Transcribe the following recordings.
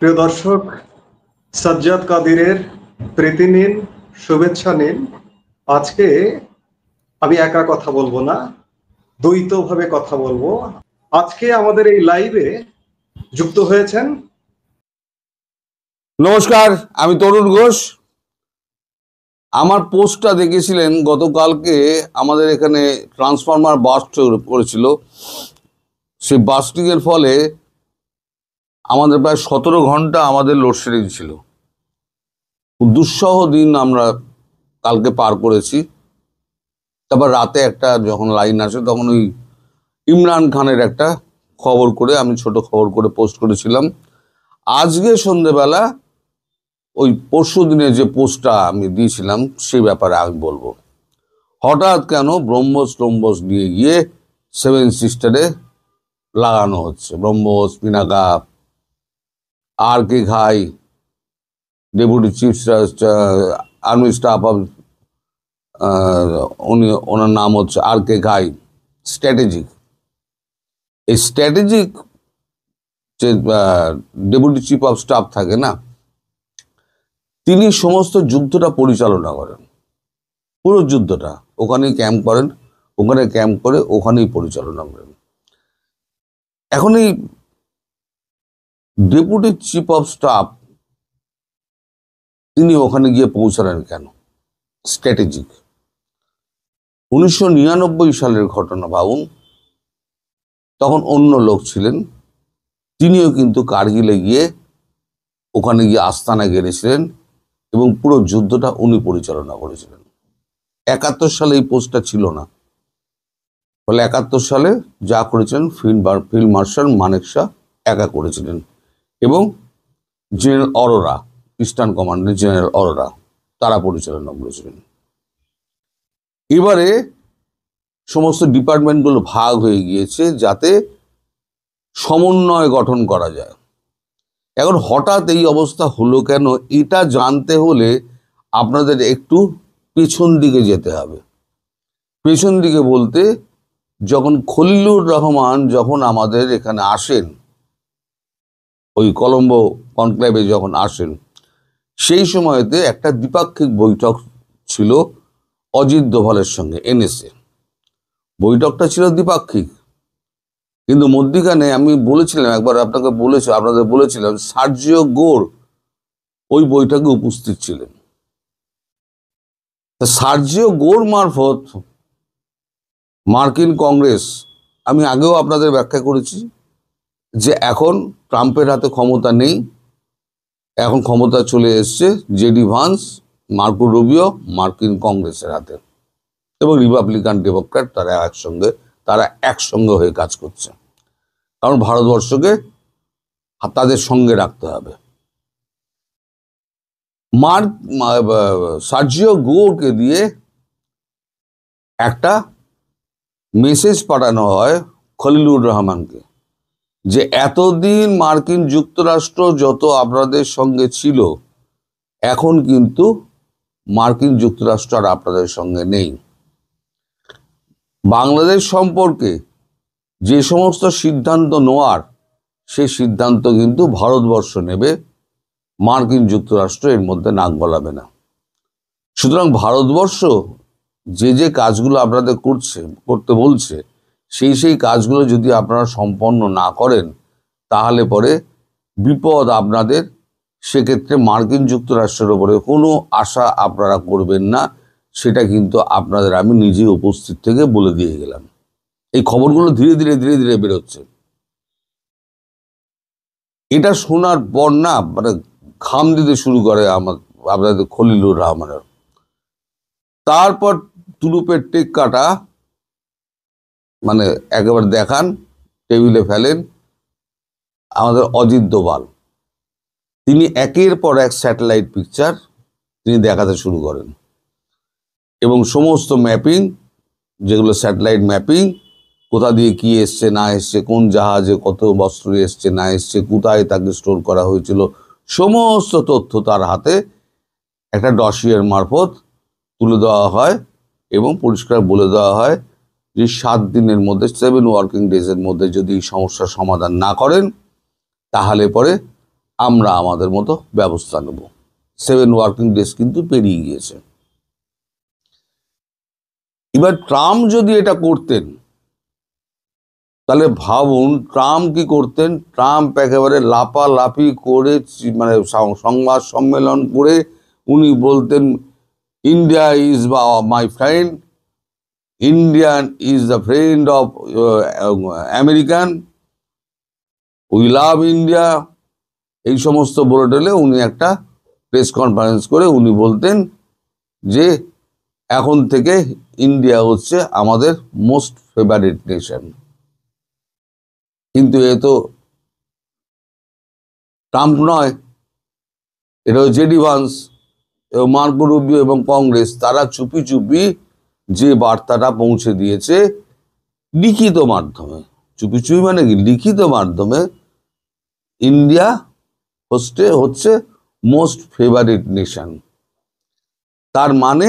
প্রিয় দর্শক, সাজ্জাদ কাদিরের প্রীতি নিন, শুভেচ্ছা নিন। আজকে আমি একা কথা বলবো না, দ্বৈতভাবে কথা বলবো। আজকে আমাদের এই লাইভে যুক্ত হয়েছেন। নমস্কার, আমি তরুণ ঘোষ। আমার পোস্টটা দেখেছিলেন গতকালকে। আমাদের এখানে ট্রান্সফরমার বাস্ট করেছিল। সেই বাস্টিংয়ের ফলে আমাদের প্রায় 17 ঘন্টা আমাদের লোডশেডিং ছিল। দুঃসহ দিন আমরা কালকে পার করেছি। তারপর রাতে একটা যখন লাইন আসে তখন ওই ইমরান খানের একটা খবর করে আমি ছোট খবর করে পোস্ট করেছিলাম। আজকে সন্ধেবেলা ওই পরশু দিনে যে পোস্টটা আমি দিয়েছিলাম সেই ব্যাপারে আমি বলবো। হঠাৎ কেন ব্রহ্মোস নিয়ে গিয়ে সেভেন সিস্টারে লাগানো হচ্ছে। BrahMos, Pinaka, R K Ghai, deputy chief army staff of, ওনার নাম হচ্ছে আর কে ঘাই। স্ট্র্যাটেজিক, এই স্ট্র্যাটেজিক যে ডেপুটি চিফ অফ স্টাফ থাকে না, তিনি সমস্ত যুদ্ধটা পরিচালনা করেন। পুরো যুদ্ধটা ওখানেই ক্যাম্প করেন, ওখানে ক্যাম্প করে ওখানেই পরিচালনা করেন। এখন এই ডেপুটি চিফ অফ স্টাফ তিনি ওখানে গিয়ে পৌঁছালেন কেন? স্ট্র্যাটেজিক। 1999 সালের ঘটনা ভাবুন। তখন অন্য লোক ছিলেন, তিনিও কিন্তু কার্গিলে গিয়ে ওখানে গিয়ে আস্তানা গেড়েছিলেন এবং পুরো যুদ্ধটা উনি পরিচালনা করেছিলেন। 71 সালে এই পোস্টটা ছিল না, ফলে 71 সালে যা করেছিলেন ফিল্ড মার্শাল মানেকশা একা করেছিলেন এবং জেনারেল অরোরা, ইস্টার্ন কমান্ডের জেনারেল অরোরা, তারা পরিচালনা করেছিলেন। এবারে সমস্ত ডিপার্টমেন্টগুলো ভাগ হয়ে গিয়েছে যাতে সমন্বয় গঠন করা যায়। এখন হঠাৎ এই অবস্থা হলো কেন, এটা জানতে হলে আপনাদের একটু পেছন দিকে যেতে হবে। পেছন দিকে বলতে, যখন খলিলুর রহমান যখন আমাদের এখানে আসেন, ওই কলম্বো কনক্লেভে যখন আসেন, সেই সময়তে একটা দ্বিপাক্ষিক বৈঠক ছিল অজিত দোভালের সঙ্গে, এনএসএ। বৈঠকটা ছিল দ্বিপাক্ষিক, কিন্তু মধ্যিখানে আমি বলেছিলাম একবার, আপনাদের বলেছিলাম সার্জিও গোর ওই বৈঠকে উপস্থিত ছিলেন। সার্জিও গোর মারফত মার্কিন কংগ্রেস, আমি আগেও আপনাদের ব্যাখ্যা করেছি যে এখন ট্রাম্পের হাতে ক্ষমতা নেই, এখন ক্ষমতা চলে এসছে জেডি ভান্স, মার্কো রুবিও, মার্কিন কংগ্রেসের হাতে, এবং রিপাবলিকান ডেমোক্র্যাট তারা একসঙ্গে হয়ে কাজ করছে। কারণ ভারতবর্ষকে তাদের সঙ্গে রাখতে হবে। সার্জিও গোরকে দিয়ে একটা মেসেজ পাঠানো হয় খলিলুর রহমানকে, যে এতদিন মার্কিন যুক্তরাষ্ট্র যত আপনাদের সঙ্গে ছিল, এখন কিন্তু মার্কিন যুক্তরাষ্ট্র আর আপনাদের সঙ্গে নেই। বাংলাদেশ সম্পর্কে যে সমস্ত সিদ্ধান্ত নেওয়ার, সেই সিদ্ধান্ত কিন্তু ভারতবর্ষ নেবে, মার্কিন যুক্তরাষ্ট্র এর মধ্যে নাক গলাবে না। সুতরাং ভারতবর্ষ যে কাজগুলো আপনাদের করতে বলছে, সেই কাজগুলো যদি আপনারা সম্পন্ন না করেন, তাহলে পরে বিপদ আপনাদের। সেক্ষেত্রে মার্কিন যুক্তরাষ্ট্রের উপরে কোনো আশা আপনারা করবেন না, সেটা কিন্তু আপনাদের আমি নিজে উপস্থিত থেকে বলে দিয়ে গেলাম। এই খবরগুলো ধীরে ধীরে বেরোচ্ছে। এটা শোনার পর না, মানে ঘাম দিতে শুরু করে আপনাদের খলিলুর রহমানের। তারপর তুরুপের টেক কাটা, মানে একেবারে দেখান, টেবিলে ফেলেন আমাদের অজিত দোভাল। তিনি একের পর এক স্যাটেলাইট পিকচার তিনি দেখাতে শুরু করেন এবং সমস্ত ম্যাপিং, যেগুলো স্যাটেলাইট ম্যাপিং, কোথা দিয়ে কি এসছে না এসছে, কোন জাহাজে কত বস্ত্র এসছে না এসছে, কোথায় তাকে স্টোর করা হয়েছিল, সমস্ত তথ্য তার হাতে একটা ডসিয়ের মারফত তুলে দেওয়া হয় এবং পরিষ্কার বলে দেওয়া হয় যে 7 দিনের মধ্যে, 7 ওয়ার্কিং ডেজের মধ্যে যদি এই সমস্যার সমাধান না করেন, তাহলে পরে আমরা আমাদের মতো ব্যবস্থা নেব। 7 ওয়ার্কিং ডেজ কিন্তু পেরিয়ে গিয়েছে। এবার ট্রাম্প যদি এটা করতেন, তাহলে ভাবুন ট্রাম্প কি করতেন। ট্রাম্প একেবারে লাপালাপি করে মানে সংবাদ সম্মেলন করে উনি বলতেন, India is my friend, Indian is the friend of American, we love India. এই সমস্ত বলে টলে উনি একটা প্রেস কনফারেন্স করে উনি বলতেন যে এখন থেকে ইন্ডিয়া হচ্ছে আমাদের মোস্ট ফেভারিট নেশন। কিন্তু এ তো ট্রাম্প নয়, এটা জেডি ভান্স এবং মার্কো রুবিও এবং কংগ্রেস, তারা চুপি চুপি যে বার্তাটা পৌঁছে দিয়েছে লিখিত মাধ্যমে, চুপি চুপি মানে কি, লিখিত মাধ্যমে, ইন্ডিয়া হচ্ছে মোস্ট ফেভারিট নেশন। তার মানে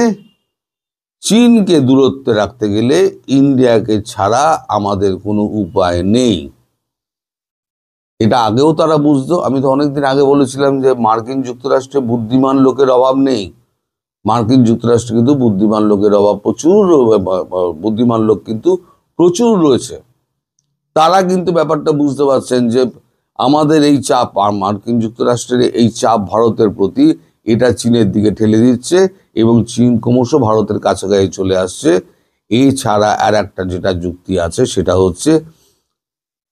চীনকে দূরত্বে রাখতে গেলে ইন্ডিয়াকে ছাড়া আমাদের কোনো উপায় নেই। এটা আগেও তারা বুঝতো। আমি তো অনেকদিন আগে বলেছিলাম যে মার্কিন যুক্তরাষ্ট্রে বুদ্ধিমান লোকের অভাব নেই। মার্কিন যুক্তরাষ্ট্রে কিন্তু বুদ্ধিমান লোকের অভাব প্রচুর, বুদ্ধিমান লোক কিন্তু প্রচুর রয়েছে। তারা কিন্তু ব্যাপারটা বুঝতে পারছেন যে আমাদের এই চাপ, আর মার্কিন যুক্তরাষ্ট্রের এই চাপ ভারতের প্রতি, এটা চীনের দিকে ঠেলে দিচ্ছে এবং চীন ক্রমশ ভারতের কাছাকাছি চলে আসছে। এছাড়া আর একটা যেটা যুক্তি আছে সেটা হচ্ছে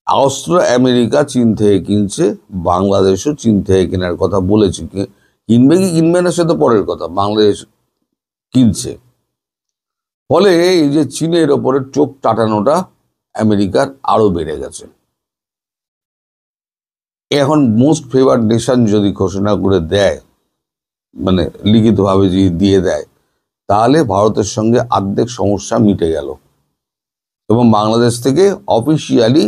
অস্ত্র আমেরিকা চীন থেকে কিনছে, বাংলাদেশও চীন থেকে কেনার কথা বলেছে। কিনবে কি কিনবে না সে তো পরের কথা, বাংলাদেশ কিনছে। ফলে এই যে চীনের ওপরে চোখ টাটানোটা আমেরিকার আরো বেড়ে গেছে। এখন মোস্ট ফেভার্ড নেশন যদি ঘোষণা করে দেয়, মানে লিখিতভাবে যদি দিয়ে দেয়, তাহলে ভারতের সঙ্গে অর্ধেক সমস্যা মিটে গেল এবং বাংলাদেশ থেকে অফিসিয়ালি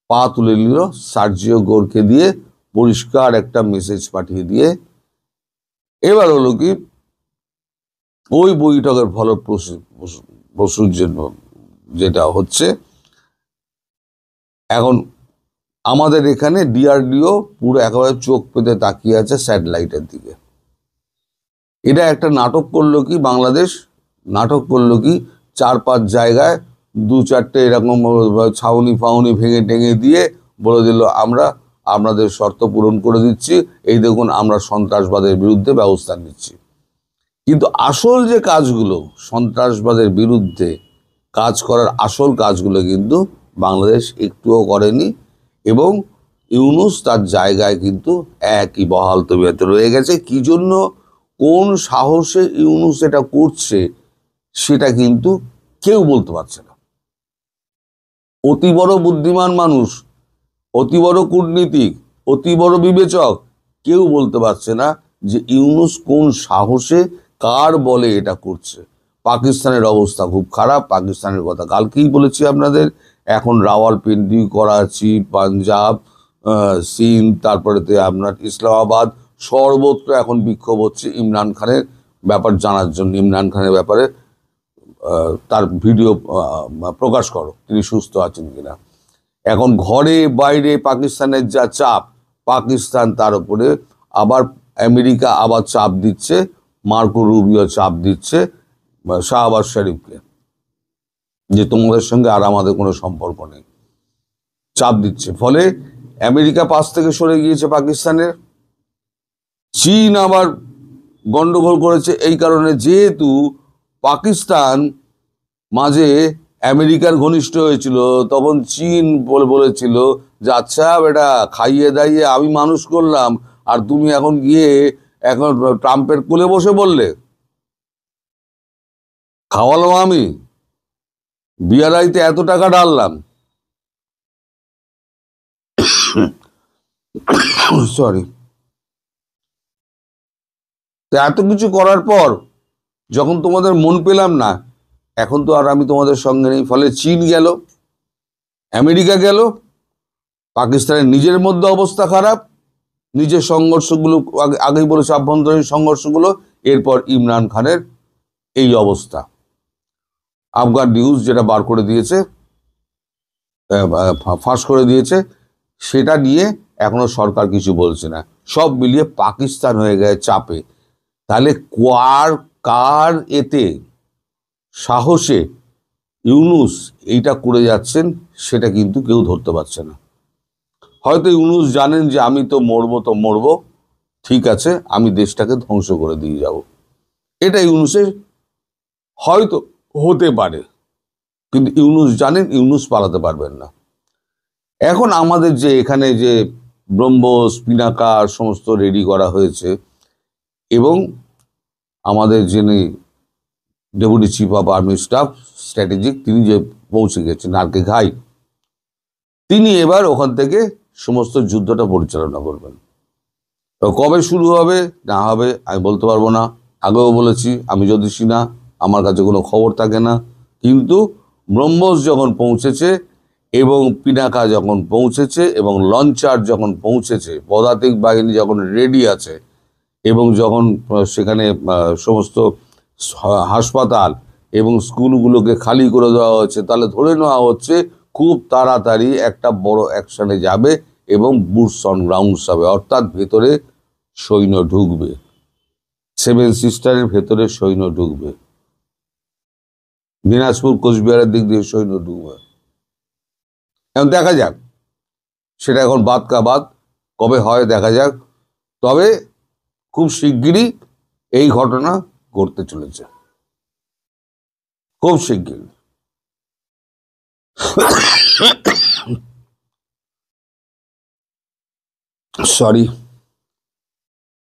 পা তুলে নিল সার্জিও গোরকে দিয়ে, পরিষ্কার একটা মেসেজ পাঠিয়ে দিয়ে। এবার হলো কি, ওই বৈঠকের ফলপ্রসূ যেটা হচ্ছে, এখন আমাদের এখানে ডিআরডিও পুরো একেবারে চোখ পেতে তাকিয়ে আছে স্যাটেলাইটের দিকে। এটা একটা নাটক করলো কি বাংলাদেশ, নাটক করলো কি 4-5 জায়গায় 2-4টে এরকম ছাউনি ফাউনি ভেঙে টেঙে দিয়ে বলে দিল আমরা আপনাদের শর্ত পূরণ করে দিচ্ছি, এই দেখুন আমরা সন্ত্রাসবাদের বিরুদ্ধে ব্যবস্থা নিচ্ছি। কিন্তু আসল যে কাজগুলো, সন্ত্রাসবাদের বিরুদ্ধে কাজ করার আসল কাজগুলো কিন্তু বাংলাদেশ একটুও করেনি এবং ইউনূস তার জায়গায় কিন্তু একই বহাল তবিয়তে রয়ে গেছে। কি জন্য, কোন সাহসে ইউনূস এটা করছে সেটা কিন্তু কেউ বলতে পারছে না। অতি বড় বুদ্ধিমান মানুষ, অতি বড় কূটনীতিক, অতি বড় বিবেচক, কেউ বলতে পারছে না যে ইউনূস কোন সাহসে কার বলে এটা করছে। পাকিস্তানের অবস্থা খুব খারাপ, পাকিস্তানের কথা কালকেই বলেছি আপনাদের। এখন রাওয়ালপিন্ডি, করাচি, পাঞ্জাব, সিন্ধ, তারপরেতে আপনার ইসলামাবাদ, সর্বত্র এখন বিক্ষোভ হচ্ছে ইমরান খানের ব্যাপার জানার জন্য। ইমরান খানের ব্যাপারে তার ভিডিও প্রকাশ করো, তিনি সুস্থ আছেন কিনা। এখন ঘরে বাইরে পাকিস্তানের যা চাপ, পাকিস্তান তার উপরে আবার আমেরিকা আবার চাপ দিচ্ছে, মার্কো রুবিও চাপ দিচ্ছে শাহবাজ শরীফকে যে তোমাদের সঙ্গে আর আমাদের কোনো সম্পর্ক নেই, চাপ দিচ্ছে। ফলে আমেরিকা পাশ থেকে সরে গিয়েছে পাকিস্তানের। চীন আবার গন্ডগোল করেছে এই কারণে, যেহেতু পাকিস্তান মাঝে আমেরিকার ঘনিষ্ঠ হয়েছিল, তখন চীন বলেছিল যে আচ্ছা বেটা, খাইয়ে দাইয়ে আমি মানুষ করলাম আর তুমি এখন গিয়ে এখন ট্রাম্পের কোলে বসে বললে, খাওয়ালাম আমি, বিয়ারাইতে এত টাকা ঢাললাম, সরি। তো এত কিছু করার পর যখন তোমাদের মন পেলাম না, এখন তো আর আমি তোমাদের সঙ্গে নেই। ফলে চীন গেল, আমেরিকা গেল, পাকিস্তানের নিজের মধ্যে অবস্থা খারাপ, নিজের সংঘর্ষগুলো আগেই বলেছে, আভ্যন্তরীণ সংঘর্ষগুলো, এরপর ইমরান খানের এই অবস্থা। আফগান নিউজ যেটা ফাঁস করে দিয়েছে, সেটা নিয়ে এখনো সরকার কিছু বলছে না। সব মিলিয়ে পাকিস্তান হয়ে গেছে চাপে। তাহলে কার এতে সাহসে ইউনূস এইটা করে যাচ্ছেন সেটা কিন্তু কেউ ধরতে পারছে না। হয়তো ইউনূস জানেন যে আমি তো মরবো, ঠিক আছে, আমি দেশটাকে ধ্বংস করে দিয়ে যাব, এটা ইউনূসের হয়তো হতে পারে। কিন্তু ইউনূস জানেন ইউনূস পালাতে পারবেন না। এখন আমাদের যে এখানে যে ব্রহ্মোস পিনাকা সমস্ত রেডি করা হয়েছে, এবং আমাদের যিনি deputy chief of army staff strategic, তিনি যে পৌঁছে গেছেন নারকে ঘাই, তিনি এবার ওখান থেকে সমস্ত যুদ্ধটা পরিচালনা করবেন। তো কবে শুরু হবে না হবে আমি বলতে পারবো না। আগেও বলেছি আমি জ্যোতিষী না, আমার কাছে কোনো খবর থাকে না। কিন্তু ব্রহ্মোস যখন পৌঁছেছে এবং পিনাকা যখন পৌঁছেছে এবং লঞ্চার যখন পৌঁছেছে, পদাতিক বাহিনী যখন রেডি আছে এবং যখন সেখানে সমস্ত হাসপাতাল এবং স্কুলগুলোকে খালি করে দেওয়া হচ্ছে, তাহলে ধরে নেওয়া হচ্ছে খুব তাড়াতাড়ি একটা বড় অ্যাকশনে যাবে এবং বুটস অন গ্রাউন্ডস হবে, অর্থাৎ ভেতরে সৈন্য ঢুকবে। 7 সিস্টারের ভেতরে সৈন্য ঢুকবে, দিনাজপুর কোচবিহারের দিক দিয়ে সৈন্য ঢুকবে। এখন দেখা যাক, সেটা এখন বাদ কা বাদ, কবে হয় দেখা যাক। তবে খুব শিগগিরই এই ঘটনা ঘটতে চলেছে, খুব শিগগিরই। সরি,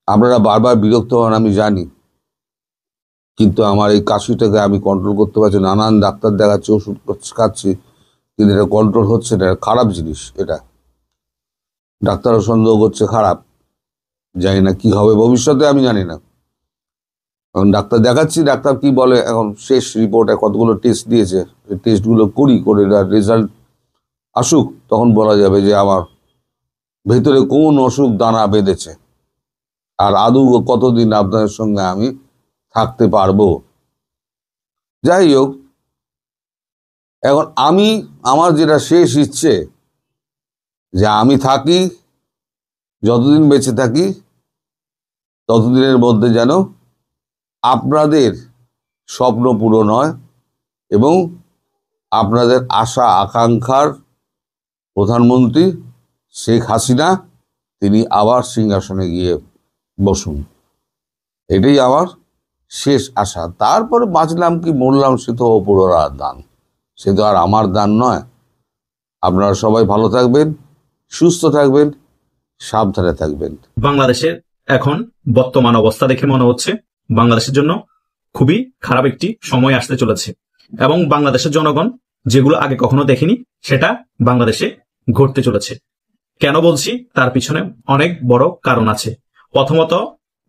আপনারা বারবার বিরক্ত হন আমি জানি, কিন্তু আমার এই কাশিটাকে আমি কন্ট্রোল করতে পারছি। নানান ডাক্তার দেখাচ্ছি, ওষুধ খাচ্ছি, কিন্তু এটা কন্ট্রোল হচ্ছে না। এটা খারাপ জিনিস, এটা ডাক্তারও সন্দেহ করছে খারাপ। জানি না কি হবে ভবিষ্যতে, আমি জানি না। এখন ডাক্তার দেখাচ্ছি, ডাক্তার কি বলে, এখন শেষ রিপোর্টে কতগুলো টেস্ট দিয়েছে, টেস্টগুলো করে রেজাল্ট আসুক, তখন বলা যাবে যে আমার ভেতরে কোন অসুখ দানা বেঁধেছে, আর আদৌ কতদিন আপনাদের সঙ্গে আমি থাকতে পারবো। যাই হোক, এখন আমার যেটা শেষ ইচ্ছে, যে আমি থাকি, যতদিন বেঁচে থাকি ততদিনের মধ্যে যেন আপনাদের স্বপ্ন পূরণ হয় এবং আপনাদের আশা আকাঙ্ক্ষার প্রধানমন্ত্রী শেখ হাসিনা তিনি আবার সিংহাসনে গিয়ে বসুন, এটাই আমার শেষ আশা। তারপরে বাঁচলাম কি মরলাম সে তো ওপরওয়ালার দান, সে তো আর আমার দান নয়। আপনারা সবাই ভালো থাকবেন, সুস্থ থাকবেন, সাবধানে থাকবেন। বাংলাদেশের এখন বর্তমান অবস্থা দেখে মনে হচ্ছে বাংলাদেশের জন্য খুবই খারাপ একটি সময় আসতে চলেছে, এবং বাংলাদেশের জনগণ যেগুলো আগে কখনো দেখেনি সেটা বাংলাদেশে ঘটতে চলেছে। কেন বলছি, তার পিছনে অনেক বড় কারণ আছে। প্রথমত,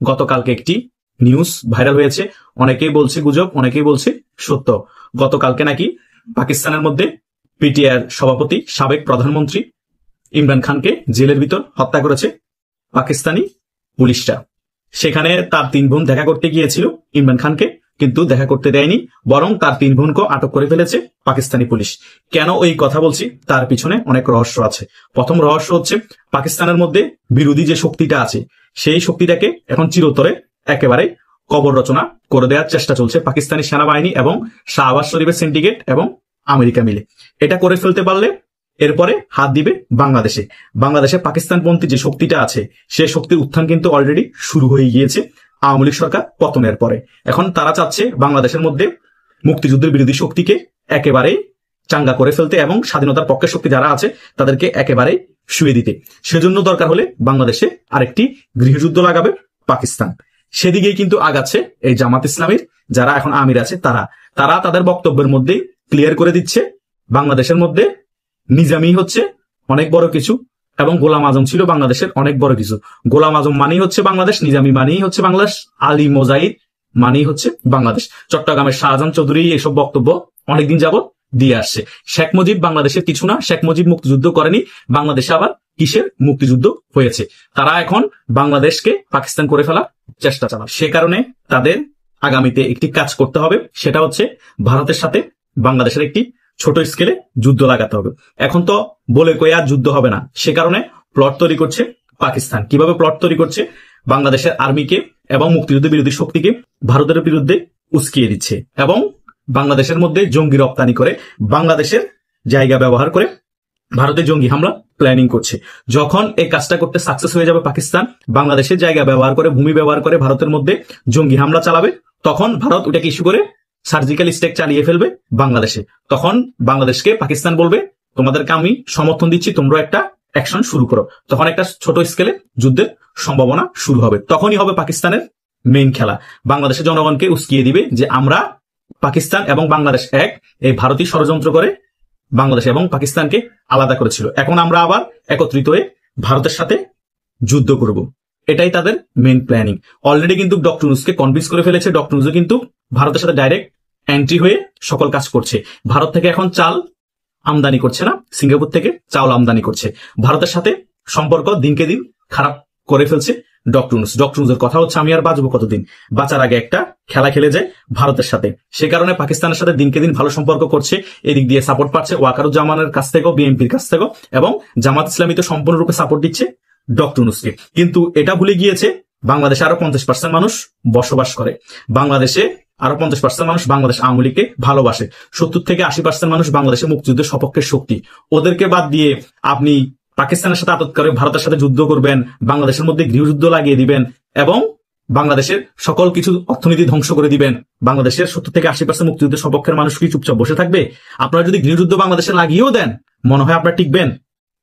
গতকালকে একটি নিউজ ভাইরাল হয়েছে, অনেকেই বলছে গুজব, অনেকেই বলছে সত্য। গতকালকে নাকি পাকিস্তানের মধ্যে পিটিআইর সভাপতি সাবেক প্রধানমন্ত্রী ইমরান খানকে জেলের ভিতর হত্যা করেছে পাকিস্তানি পুলিশরা। সেখানে তার 3 বোন দেখা করতে গিয়েছিল ইমরান খানকে, কিন্তু দেখা করতে দেয়নি, বরং তার 3 বোনকে আটক করে ফেলেছে পাকিস্তানি পুলিশ। কেন এই কথা বলছি, তার পিছনে অনেক রহস্য আছে। প্রথম রহস্য হচ্ছে, পাকিস্তানের মধ্যে বিরোধী যে শক্তিটা আছে সেই শক্তিটাকে এখন চিরতরে একেবারে কবর রচনা করে দেওয়ার চেষ্টা চলছে পাকিস্তানি সেনাবাহিনী এবং শাহবাজ শরীফের সিন্ডিকেট এবং আমেরিকা মিলে। এটা করে ফেলতে পারলে এরপরে হাত দিবে বাংলাদেশে পাকিস্তানপন্থী যে শক্তিটা আছে সেই শক্তির উত্থান কিন্তু অলরেডি শুরু হয়ে গিয়েছে আওয়ামী লীগ সরকার পতনের পরে। এখন তারা চাচ্ছে বাংলাদেশের মধ্যে মুক্তিযুদ্ধের বিরোধী শক্তিকে একেবারে চাঙ্গা করে ফেলতে এবং স্বাধীনতার পক্ষের শক্তি যারা আছে তাদেরকে একেবারে শুয়ে দিতে। সেজন্য দরকার হলে বাংলাদেশে আরেকটি গৃহযুদ্ধ লাগাবে পাকিস্তান। সেদিকেই কিন্তু আগাচ্ছে এই জামাত ইসলামীর যারা এখন আমির আছে, তারা তাদের বক্তব্যের মধ্যেই ক্লিয়ার করে দিচ্ছে বাংলাদেশের মধ্যে নিজামী হচ্ছে অনেক বড় কিছু এবং গোলাম আজম ছিল বাংলাদেশের অনেক বড় কিছু। গোলাম আজম মানেই হচ্ছে বাংলাদেশ, নিজামী মানেই হচ্ছে বাংলাদেশ, আলী মোজাহিদ মানেই হচ্ছে বাংলাদেশ। চট্টগ্রামের শাহজাহান চৌধুরী এসব বক্তব্য অনেকদিন যাবত দিয়ে আসছে। শেখ মুজিব বাংলাদেশের কিছু না, শেখ মুজিব মুক্তিযুদ্ধ করেনি, বাংলাদেশে আবার কিসের মুক্তিযুদ্ধ হয়েছে। তারা এখন বাংলাদেশকে পাকিস্তান করে ফেলার চেষ্টা চালায়। সে কারণে তাদের আগামীতে একটি কাজ করতে হবে, সেটা হচ্ছে ভারতের সাথে বাংলাদেশের একটি ছোট স্কেলে যুদ্ধ লাগাতে হবে। এখন তো বলে কয়ে আর যুদ্ধ হবে না, সে কারণে প্লট তৈরি করছে পাকিস্তান। কিভাবে প্লট তৈরি করছে? বাংলাদেশের আর্মিকে এবং মুক্তিযুদ্ধ বিরোধী শক্তিকে ভারতের বিরুদ্ধে উস্কিয়ে দিচ্ছে এবং বাংলাদেশের মধ্যে জঙ্গি রপ্তানি করে বাংলাদেশের জায়গা ব্যবহার করে ভারতে জঙ্গি হামলা প্ল্যানিং করছে। যখন এই কাজটা করতে সাকসেস হয়ে যাবে পাকিস্তান, বাংলাদেশের জায়গা ব্যবহার করে, ভূমি ব্যবহার করে ভারতের মধ্যে জঙ্গি হামলা চালাবে, তখন ভারত ওটাকে ইস্যু করে সার্জিক্যাল স্ট্রাইক চালিয়ে ফেলবে বাংলাদেশে। তখন বাংলাদেশকে পাকিস্তান বলবে তোমাদেরকে আমি সমর্থন দিচ্ছি, তোমরা একটা অ্যাকশন শুরু করো। তখন একটা ছোট স্কেলে যুদ্ধের সম্ভাবনা শুরু হবে। তখনই হবে পাকিস্তানের মেইন খেলা। বাংলাদেশের জনগণকে উস্কিয়ে দিবে যে আমরা পাকিস্তান এবং বাংলাদেশ এক, এই ভারতীয় ষড়যন্ত্র করে বাংলাদেশ এবং পাকিস্তানকে আলাদা করেছিল। এখন আমরা আবার একত্রিত হয়ে ভারতের সাথে যুদ্ধ করব। এটাই তাদের মেইন প্ল্যানিং। অলরেডি কিন্তু ডক্টর ইউনূসকে কনভিন্স করে ফেলেছে। ডক্টর ইউনূসও কিন্তু ভারতের সাথে ডাইরেক্ট এন্ট্রি হয়ে সকল কাজ করছে। ভারত থেকে এখন চাল আমদানি করছে না, সিঙ্গাপুর থেকে চাউল আমদানি করছে। ভারতের সাথে সম্পর্ক দিনকে দিন খারাপ করে ফেলছে ডক্টর ইউনূস। ডক্টর ইউনূসের কথা হচ্ছে আমি আর বাঁচবো কতদিন, বাঁচার আগে একটা খেলা খেলে যায় ভারতের সাথে। সে কারণে পাকিস্তানের সাথে দিনকে দিন ভালো সম্পর্ক করছে। এদিক দিয়ে সাপোর্ট পাচ্ছে ওয়াকারুজ্জামানের কাছ থেকেও, বিএনপির কাছ থেকেও, এবং জামাত ইসলামী তো সম্পূর্ণরূপে সাপোর্ট দিচ্ছে ডক্টর ইউনূসকে। কিন্তু এটা ভুলে গিয়েছে বাংলাদেশে আরো 50% মানুষ বসবাস করে। বাংলাদেশে আরো 50% মানুষ বাংলাদেশ আওয়ামী লীগকে ভালোবাসে। 70 থেকে 80% মানুষ বাংলাদেশে মুক্তিযুদ্ধের সপক্ষের শক্তি। ওদেরকে বাদ দিয়ে আপনি পাকিস্তানের সাথে আতত করে ভারতের সাথে যুদ্ধ করবেন, বাংলাদেশের মধ্যে গৃহযুদ্ধ লাগিয়ে দিবেন এবং বাংলাদেশের সকল কিছু অর্থনীতি ধ্বংস করে দিবেন। বাংলাদেশের 70 থেকে 80% মুক্তিযুদ্ধের সপক্ষের মানুষ কি চুপচাপ বসে থাকবে? আপনারা যদি গৃহযুদ্ধ বাংলাদেশে লাগিয়েও দেন, মনে হয় আপনারা টিকবেন?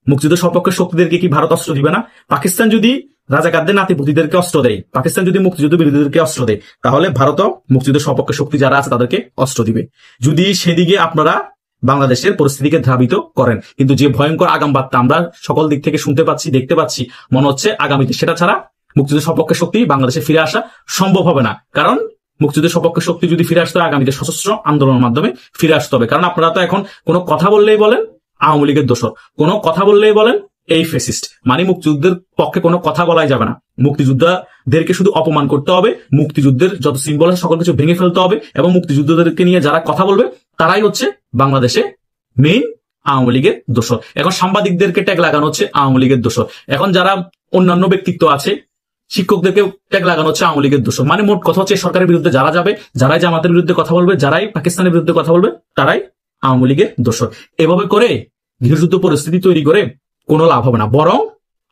মুক্তিযুদ্ধের সপক্ষের শক্তিদেরকে কি ভারত অস্ত্র দিবে না? পাকিস্তান যদি রাজাকারদের নাতিপুতিদেরকে অস্ত্র দেয়, পাকিস্তান যদি মুক্তিযুদ্ধ বিরোধীদেরকে অস্ত্র দেয়, তাহলে ভারতও মুক্তিযুদ্ধের সপক্ষে শক্তি যারা আছে তাদেরকে অস্ত্র দিবে। যদি সেদিকে আপনারা বাংলাদেশের পরিস্থিতিকে ধাবিত করেন। কিন্তু যে ভয়ঙ্কর আগাম বার্তা আমরা সকল দিক থেকে শুনতে পাচ্ছি, দেখতে পাচ্ছি, মনে হচ্ছে আগামীতে সেটা ছাড়া মুক্তিযুদ্ধের সপক্ষে শক্তি বাংলাদেশে ফিরে আসা সম্ভব হবে না। কারণ মুক্তিযুদ্ধের সপক্ষে শক্তি যদি ফিরে আসতে হয়, আগামীতে সশস্ত্র আন্দোলনের মাধ্যমে ফিরে আসতে হবে। কারণ আপনারা তো এখন কোনো কথা বললেই বলেন আওয়ামী লীগের দোসর, কোনো কথা বললেই বলেন এই ফেসিস্ট। মানে মুক্তিযুদ্ধের পক্ষে কোনো কথা বলাই যাবে না। মুক্তিযোদ্ধাদেরকে শুধু অপমান করতে হবে, মুক্তিযুদ্ধের যত সিম্বল আছে সকল কিছু ভেঙে ফেলতে হবে এবং মুক্তিযুদ্ধদেরকে নিয়ে যারা কথা বলবে তারাই হচ্ছে বাংলাদেশে মেইন আওয়ামী লীগের দোসর। এখন সাংবাদিকদেরকে ট্যাগ লাগানো হচ্ছে আওয়ামী লীগের দোসর। এখন যারা অন্যান্য ব্যক্তিত্ব আছে, শিক্ষকদেরকে ট্যাগ লাগানো হচ্ছে আওয়ামী লীগের দোসর। মানে মোট কথা হচ্ছে সরকারের বিরুদ্ধে যারা যাবে, যারাই জামাতের বিরুদ্ধে কথা বলবে, যারাই পাকিস্তানের বিরুদ্ধে কথা বলবে, তারাই আওয়ামী লীগের দোসর। এভাবে করে গৃহযুদ্ধ পরিস্থিতি তৈরি করে কোনো লাভ হবে না। বরং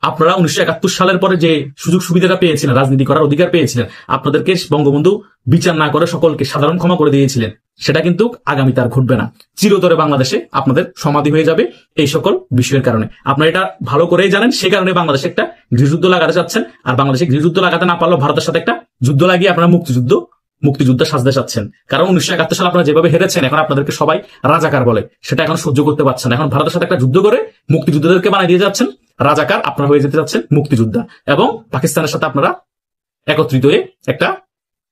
আপনারা 1971 সালের পরে যে সুযোগ সুবিধাটা পেয়েছিলেন, রাজনীতি করার অধিকার পেয়েছিলেন, আপনাদেরকে বঙ্গবন্ধু বিচার না করে সকলকে সাধারণ ক্ষমা করে দিয়েছিলেন, সেটা কিন্তু আগামী তার ঘটবে না। চিরতরে বাংলাদেশে আপনাদের সমাধি হয়ে যাবে এই সকল বিষয়ের কারণে। আপনারা এটা ভালো করেই জানেন। সে কারণে বাংলাদেশে একটা গৃহযুদ্ধ লাগাতে চাচ্ছেন। আর বাংলাদেশে গৃহযুদ্ধ লাগাতে না পারলেও ভারতের সাথে একটা যুদ্ধ লাগিয়ে আপনারা মুক্তিযুদ্ধ সাজতে চাচ্ছেন। কারণ 1971 সালে আপনারা যেভাবে হেরেছেন, এখন আপনাদেরকে সবাই রাজাকার বলে, সেটা এখন সহ্য করতে পারছেন না। এখন ভারতের সাথে একটা যুদ্ধ করে মুক্তিযুদ্ধদেরকে বানিয়ে দিয়ে যাচ্ছেন রাজাকার, আপনারা হয়ে যেতে যাচ্ছেন মুক্তিযোদ্ধা, এবং পাকিস্তানের সাথে আপনারা একত্রিত হয়ে একটা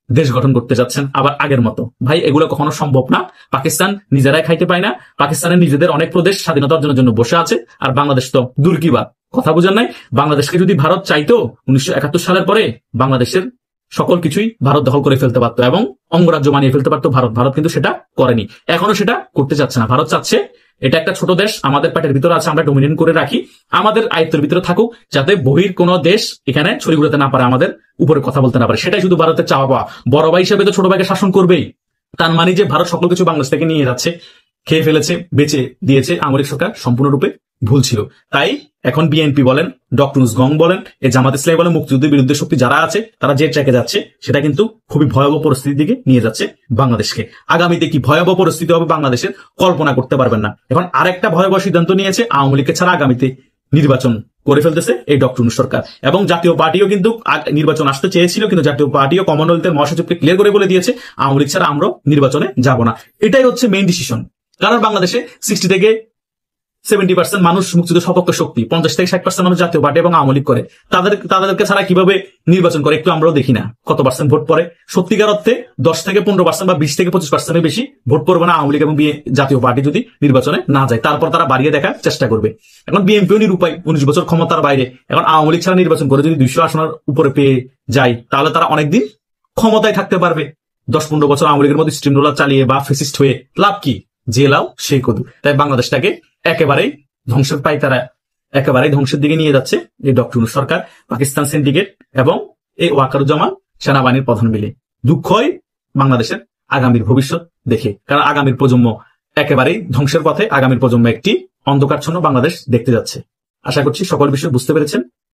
দেশ গঠন করতে যাচ্ছেন আবার আগের মতো। ভাই, এগুলো কখনো সম্ভব না। পাকিস্তান নিজেরাই খাইতে পায় না। পাকিস্তানের নিজেদের অনেক প্রদেশ স্বাধীনতা অর্জনের জন্য বসে আছে, আর বাংলাদেশ তো দূর কি বাদ, কথা বুঝেন নাই? বাংলাদেশকে যদি ভারত চাইতো 1971 সালের পরে বাংলাদেশের সকল কিছুই ভারত দখল করে ফেলতে পারতো এবং অঙ্গরাজ্য বানিয়ে ফেলতে পারতো ভারত কিন্তু সেটা করেনি, এখনো সেটা করতে চাচ্ছে না। ভারত চাচ্ছে এটা একটা ছোট দেশ, আমাদের পেটের ভিতরে আছে, আমরা ডোমিনেট করে রাখি, আমাদের আয়ত্তের ভিতরে থাকুক, যাতে বহির কোনো দেশ এখানে ছড়ি ঘুরাতে না পারে, আমাদের উপরে কথা বলতে না পারে। সেটাই শুধু ভারতের চাওয়া পাওয়া। বড় ভাই হিসেবে তো ছোট ভাইকে শাসন করবেই, তার মানে যে ভারত সকল কিছু বাংলাদেশ থেকে নিয়ে যাচ্ছে, খেয়ে ফেলেছে, বেঁচে দিয়েছে আওয়ামী লীগ সরকার, সম্পূর্ণরূপে ভুল ছিল। তাই এখন বিএনপি বলেন, ডক্টর ইউনূস গং বলেন, এই জামাত ইসলামী বলেন, মুক্তিযুদ্ধের বিরুদ্ধে শক্তি যারা আছে তারা যে ট্র্যাকে যাচ্ছে, সেটা কিন্তু খুবই ভয়াবহ পরিস্থিতির দিকে নিয়ে যাচ্ছে বাংলাদেশকে। আগামীতে কি ভয়াবহ পরিস্থিতি হবে বাংলাদেশের কল্পনা করতে পারবেন না। এখন আরেকটা ভয়াবহ সিদ্ধান্ত নিয়েছে, আওয়ামী লীগকে ছাড়া আগামীতে নির্বাচন করে ফেলতেছে এই ডক্টর ইউনূস সরকার। এবং জাতীয় পার্টিও কিন্তু নির্বাচন আসতে চেয়েছিল, কিন্তু জাতীয় পার্টিও কমনওয়েলথের মহাসচিবকে ক্লিয়ার করে বলে দিয়েছে আওয়ামী লীগ ছাড়া আমরা নির্বাচনে যাব না। এটাই হচ্ছে মেইন ডিসিশন। কারণ বাংলাদেশে 60 থেকে 70% মানুষ মুক্তিযুদ্ধ সপক্ষ শক্তি, 50 থেকে 60% মানুষ জাতীয় পার্টি এবং আওয়ামী লীগ করে। তাদেরকে ছাড়া কিভাবে নির্বাচন করে একটু আমরাও দেখি না কত পার্সেন্ট ভোট পড়ে। সত্যিকার অর্থে 10 থেকে 15% বা 20 থেকে 25% বেশি ভোট পড়বে না আওয়ামী লীগ এবং জাতীয় পার্টি যদি নির্বাচনে না যায়। তারপর তারা বাড়িয়ে দেখার চেষ্টা করবে। এখন বিএনপিও নিরুপায়, 19 বছর ক্ষমতার বাইরে। এখন আওয়ামী লীগ ছাড়া নির্বাচন করে যদি 200 আসনের উপরে পেয়ে যায়, তাহলে তারা অনেকদিন ক্ষমতায় থাকতে পারবে। 10-15 বছর আওয়ামী লীগের মধ্যে স্টিম রোলার চালিয়ে বা ফেসিস্ট হয়ে লাভ কি? যে লাও সেই কদু। তাই বাংলাদেশটাকে একেবারেই ধ্বংসের পাই তারা একেবারেই ধ্বংসের দিকে নিয়ে যাচ্ছে এই ডক্টর ইউনূস সরকার, পাকিস্তান সিন্ডিকেট এবং এই ওয়াকারুজ্জামান সেনাবাহিনীর প্রধান মিলে। দুঃখই বাংলাদেশের আগামীর ভবিষ্যৎ দেখে, কারণ আগামীর প্রজন্ম একেবারেই ধ্বংসের পথে। আগামীর প্রজন্ম একটি অন্ধকারচ্ছন্ন বাংলাদেশ দেখতে যাচ্ছে। আশা করছি সকল বিষয় বুঝতে পেরেছেন।